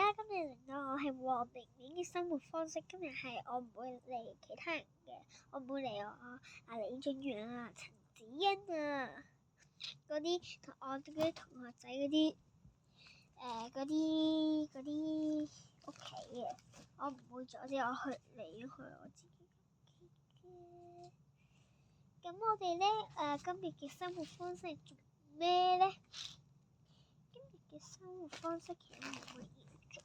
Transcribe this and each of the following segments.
啦，今日輪到我係黃明明嘅生活方式。今日係我唔會嚟其他人嘅，我唔會嚟我阿李俊陽啊、陳子欣啊嗰啲同我啲同學仔嗰啲屋企嘅，我唔會阻止我去我自己屋企嘅。咁我哋咧今日嘅生活方式係做咩咧？今日嘅生活方式其實冇乜嘢做。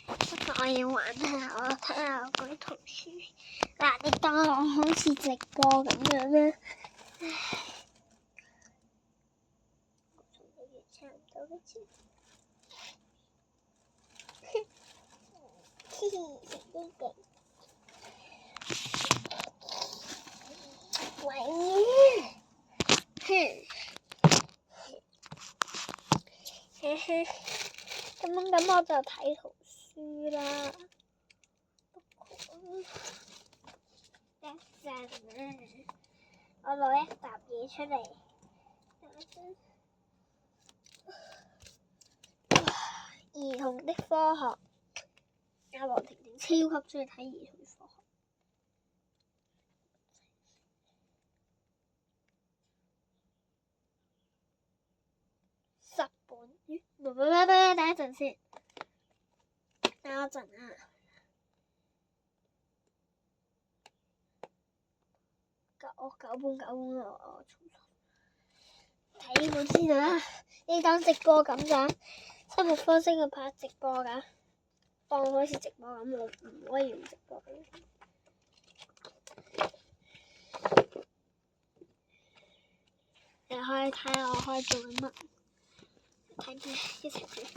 不過我要玩下，我睇下我嗰啲圖書。嗱，你當我好似直播咁樣啦。我同你差唔多嘅啫。食呢個。喂。咁我就睇圖書啦。一陣啊，我攞一沓嘢出嚟。兒童的科學。阿黃婷婷超級中意睇兒童科學。10本。等一陣先。等一陣啊。9本我睇呢本先啊！你當直播咁咋？生活方式嘅拍直播㗎，當好似直播咁，我唔可以用直播嘅。你可以睇下我可以做緊乜？睇咩？一齊睇。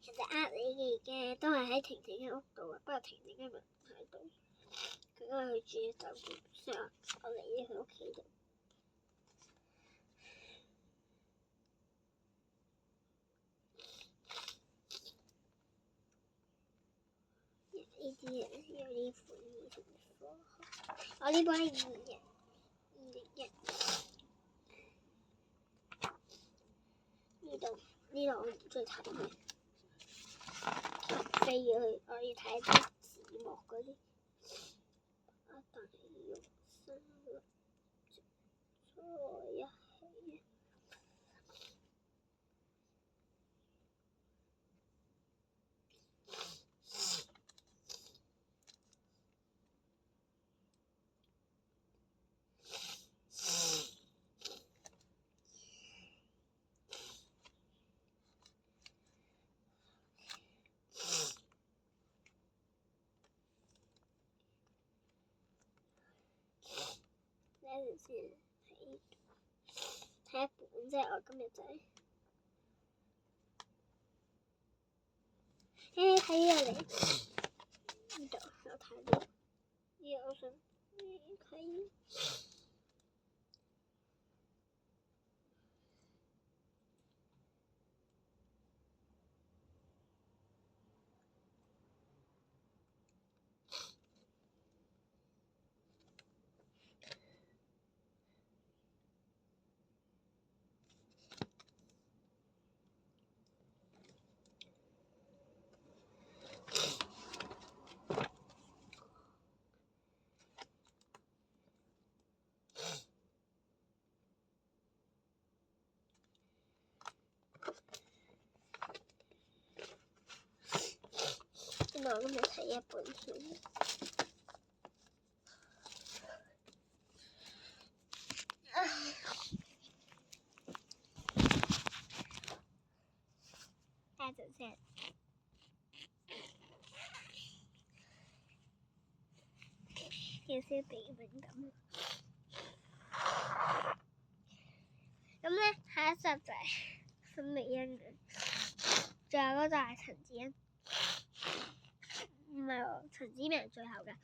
其實你嘅都係喺婷婷嘅屋度啊，不過婷婷今日唔喺度，佢因為佢住喺酒店，所以我嚟咗佢屋企度。呢啲啊，有呢款兒童科學，我呢本係2001。呢度我唔中意睇嘅。飛去，我要睇啲字幕嗰啲。大用生活在一起。先睇一本啫，我今日就係睇呢嚟呢度有睇到，我想睇。我今日睇一本書。等陣先。有少鼻敏感。咁咧，下下一集就係孫美欣嘅，仲有嗰就係陳子欣，唔係喎，陳子明係最後嘅。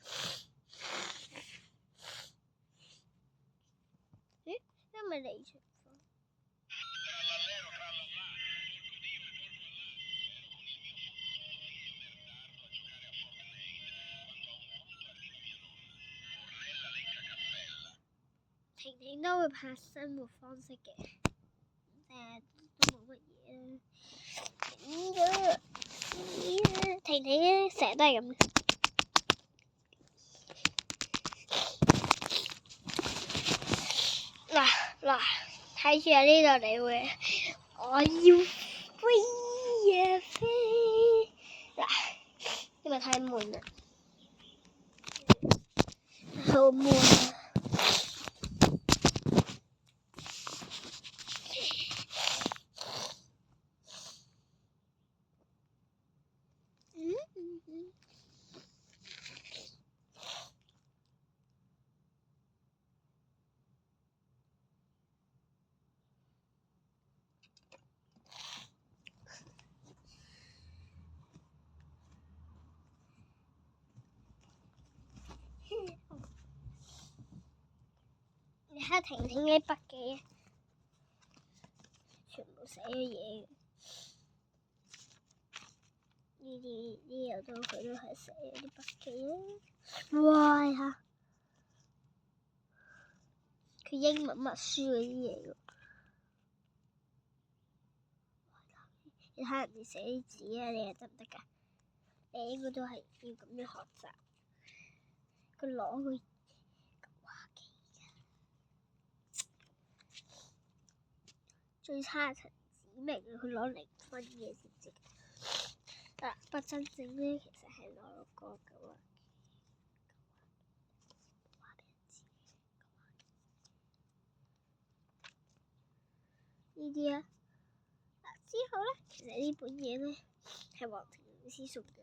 咦？因為李全芳。婷婷都會拍生活方式嘅，都冇乜嘢啊。婷婷成日都係咁。嗱，睇住啊！呢度你會，我要飛呀飛。嗱，因為太悶啦，好悶啊！你睇婷婷嘅筆記，全部寫咗嘢嘅。呢度佢都係寫咗啲筆記啦。哇呀！佢英文默書嗰啲嘢喎。你睇人哋寫啲字啊，你係得唔得㗎？你應該都係要咁樣學習。佢攞佢話機㗎，最差係陳子明，佢攞0分嘅，知唔知？不真正咧，其實係攞個9啊。呢啲啊，之後咧，其實呢本嘢咧係黃婷老師送嘅。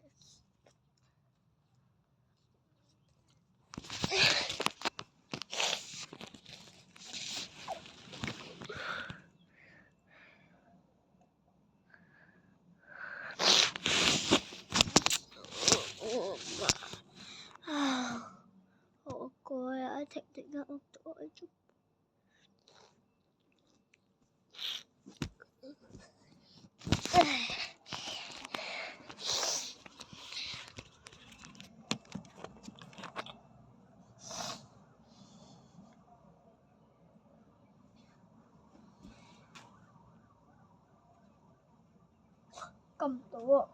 好攰啊！喺婷婷間屋度喺度。撳唔到喎。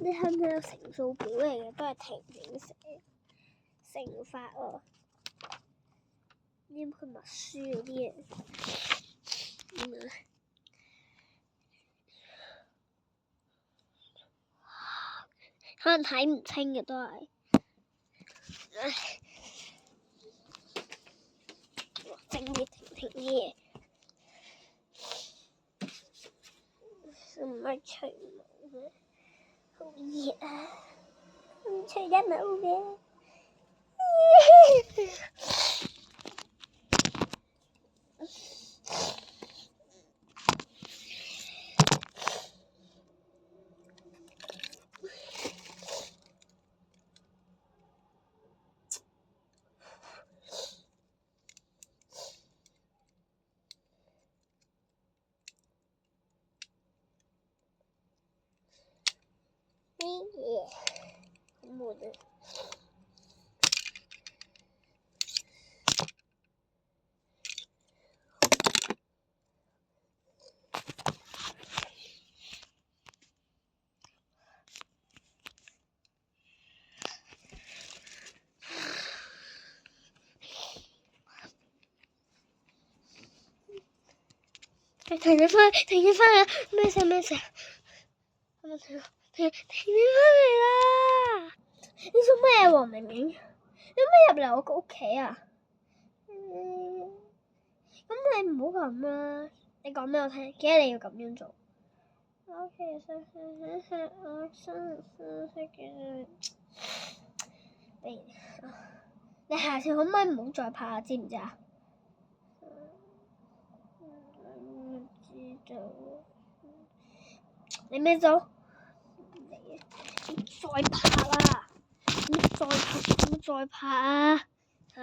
你睇唔睇到乘數表嚟嘅？都係婷婷寫乘法喎。呢佢默書嗰啲嘢，可能睇唔清嘅都係。整啲婷婷啲嘢，唔係除毛嘅。好熱啊！唔除得毛嘅。我的。停咗翻啦！咩事？停咗翻嚟啦！你做咩喎？明明，你做咩入嚟我個屋企啊？咁你唔好咁啦！你講俾我聽，點解你要咁樣做？我其實係想我生日嘅。你下次可唔可以唔好再拍啊？知唔知啊？知道。你咩做？你再拍啦！你再拍啊！嚇？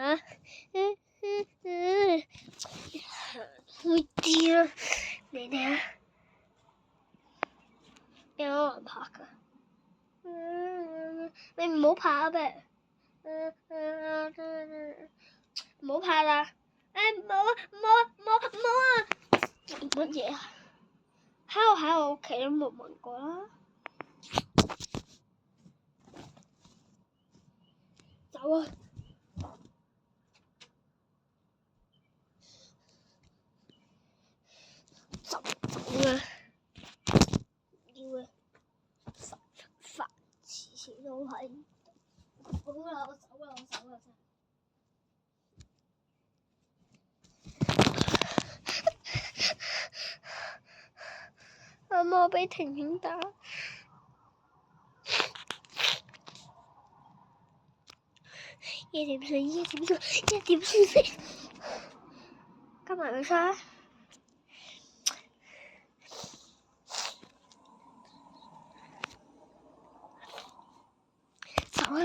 會啲啦，你睇下，邊有人拍㗎？你唔好拍啊！咩？唔好拍啦！唔好啊！做乜嘢啊？喺我屋企都冇聞過啦。走啊！走啊！要啊！煩，次次都係。好啦，我走啦真。媽媽，我俾婷婷打。1點算？幹嘛要刷？走啦！